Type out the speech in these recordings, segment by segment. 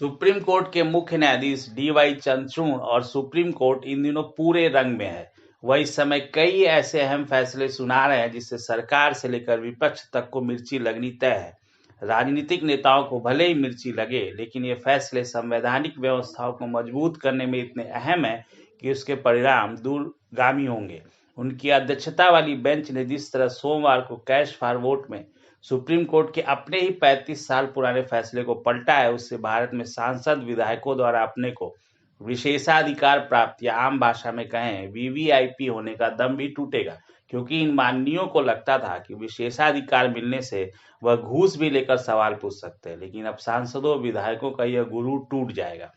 Supreme court के मुख्य न्यायाधीश डी.वाई. चंद्रचूड़ और सुप्रीम कोर्ट इन दिनों पूरे रंग में है। वह इस समय कई ऐसे अहम फैसले सुना रहे हैं जिससे सरकार से लेकर विपक्ष तक को मिर्ची लगनी तय है। राजनीतिक नेताओं को भले ही मिर्ची लगे, लेकिन ये फैसले संवैधानिक व्यवस्थाओं को मजबूत करने में इतने अहम है कि उसके परिणाम दूरगामी होंगे। उनकी अध्यक्षता वाली बेंच ने जिस तरह सोमवार को कैश फॉर वोट में सुप्रीम कोर्ट के अपने ही 35 साल पुराने फैसले को पलटा है, उससे भारत में सांसद विधायकों द्वारा अपने को विशेषाधिकार प्राप्त या आम भाषा में कहें वीवीआईपी होने का दम भी टूटेगा, क्योंकि इन माननीयों को लगता था कि विशेषाधिकार मिलने से वह घूस भी लेकर सवाल पूछ सकते हैं, लेकिन अब सांसदों विधायकों का यह गुरूर टूट जाएगा।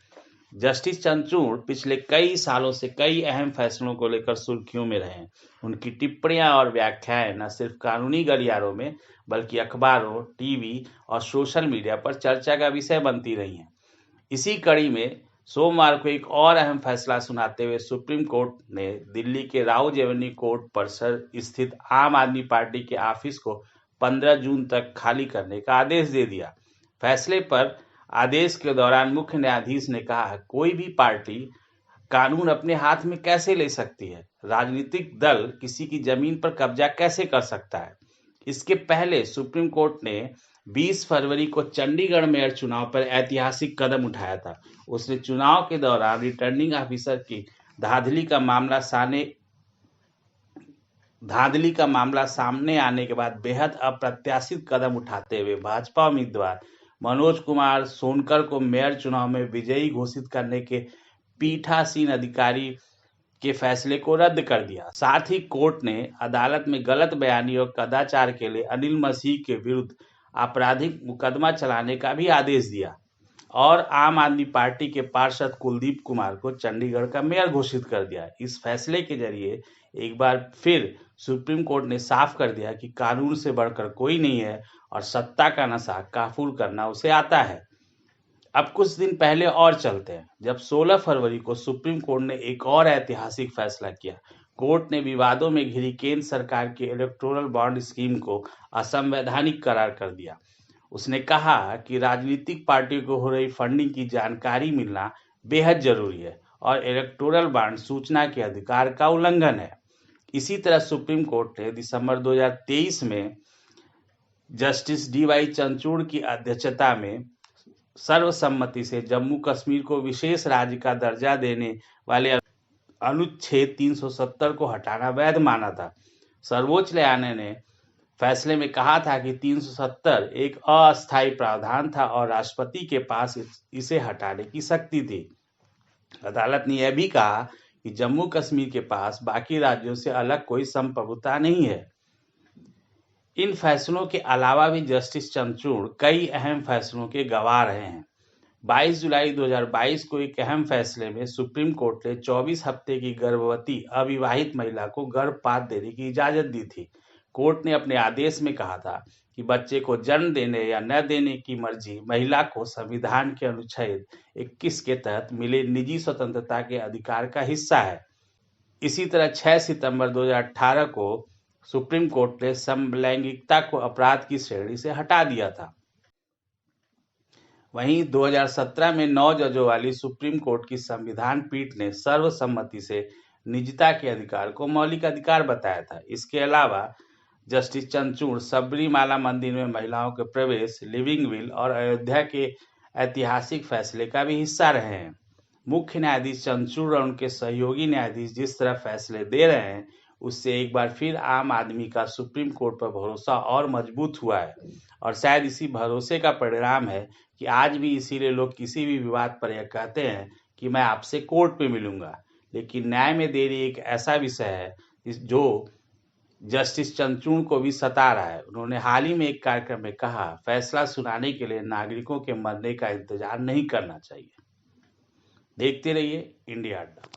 जस्टिस चंद्रचूड़ पिछले कई सालों से कई अहम फैसलों को लेकर सुर्खियों में रहे हैं। उनकी टिप्पणियां और व्याख्याएं न सिर्फ कानूनी गलियारों में बल्कि अखबारों, टीवी और सोशल मीडिया पर चर्चा का विषय बनती रही हैं। इसी कड़ी में सोमवार को एक और अहम फैसला सुनाते हुए सुप्रीम कोर्ट ने दिल्ली के राउ जेवनी कोर्ट परिसर स्थित आम आदमी पार्टी के ऑफिस को 15 जून तक खाली करने का आदेश दे दिया। फैसले पर आदेश के दौरान मुख्य न्यायाधीश ने कहा, कोई भी पार्टी कानून अपने हाथ में कैसे ले सकती है? राजनीतिक दल किसी की जमीन पर कब्जा कैसे कर सकता है? इसके पहले सुप्रीम कोर्ट ने 20 फरवरी को चंडीगढ़ मेयर चुनाव पर ऐतिहासिक कदम उठाया था। उसने चुनाव के दौरान रिटर्निंग ऑफिसर की धांधली का मामला सामने आने के बाद बेहद अप्रत्याशित कदम उठाते हुए भाजपा उम्मीदवार मनोज कुमार सोनकर को मेयर चुनाव में विजयी घोषित करने के पीठासीन अधिकारी के फैसले को रद्द कर दिया। साथ ही कोर्ट ने अदालत में गलत बयानी और कदाचार के लिए अनिल मसीह के विरुद्ध आपराधिक मुकदमा चलाने का भी आदेश दिया और आम आदमी पार्टी के पार्षद कुलदीप कुमार को चंडीगढ़ का मेयर घोषित कर दिया। इस फैसले के जरिए एक बार फिर सुप्रीम कोर्ट ने साफ कर दिया कि कानून से बढ़कर कोई नहीं है और सत्ता का नशा काफूर करना उसे आता है। अब कुछ दिन पहले और चलते हैं, जब 16 फरवरी को सुप्रीम कोर्ट ने एक और ऐतिहासिक फैसला किया। कोर्ट ने विवादों में घिरी केंद्र सरकार की इलेक्टोरल बॉन्ड स्कीम को असंवैधानिक करार कर दिया। उसने कहा कि राजनीतिक पार्टियों को हो रही फंडिंग की जानकारी मिलना बेहद जरूरी है और इलेक्टोरल बॉन्ड सूचना के अधिकार का उल्लंघन है। इसी तरह सुप्रीम कोर्ट ने दिसंबर 2023 में जस्टिस डी.वाई. चंद्रचूड़ की अध्यक्षता में सर्वसम्मति से जम्मू कश्मीर को विशेष राज्य का दर्जा देने वाले अनुच्छेद 370 को हटाना वैध माना था। सर्वोच्च न्यायालय ने फैसले में कहा था कि 370 एक अस्थायी प्रावधान था और राष्ट्रपति के पास इसे हटाने की शक्ति थी। अदालत ने यह भी कहा कि जम्मू कश्मीर के पास बाकी राज्यों से अलग कोई संप्रभुता नहीं है। इन फैसलों के अलावा भी जस्टिस चंद्रचूड़ कई अहम फैसलों के गवाह रहे हैं। 22 जुलाई 2022 को एक अहम फैसले में सुप्रीम कोर्ट ने 24 हफ्ते की गर्भवती अविवाहित महिला को गर्भपात देने की इजाजत दी थी। कोर्ट ने अपने आदेश में कहा था कि बच्चे को जन्म देने या न देने की मर्जी महिला को संविधान के अनुच्छेद 21 के तहत मिले निजी स्वतंत्रता के अधिकार का हिस्सा है। इसी तरह 6 सितंबर 2018 को सुप्रीम कोर्ट ने समलैंगिकता को अपराध की श्रेणी से हटा दिया था। वहीं 2017 में 9 जजों वाली सुप्रीम कोर्ट की संविधान पीठ ने सर्वसम्मति से निजता के अधिकार को मौलिक अधिकार बताया था। इसके अलावा जस्टिस चंद्रचूड़ सबरीमाला मंदिर में महिलाओं के प्रवेश, लिविंग विल और अयोध्या के ऐतिहासिक फैसले का भी हिस्सा रहे हैं। मुख्य न्यायाधीश चंद्रचूड़ और उनके सहयोगी न्यायाधीश जिस तरह फैसले दे रहे हैं, उससे एक बार फिर आम आदमी का सुप्रीम कोर्ट पर भरोसा और मजबूत हुआ है और शायद इसी भरोसे का परिणाम है कि आज भी इसीलिए लोग किसी भी विवाद पर यह कहते हैं कि मैं आपसे कोर्ट में मिलूंगा। लेकिन न्याय में देरी एक ऐसा विषय है जो जस्टिस चंद्रचूड़ को भी सता रहा है। उन्होंने हाल ही में एक कार्यक्रम में कहा, फैसला सुनाने के लिए नागरिकों के मरने का इंतजार नहीं करना चाहिए। देखते रहिए इंडिया अड्डा।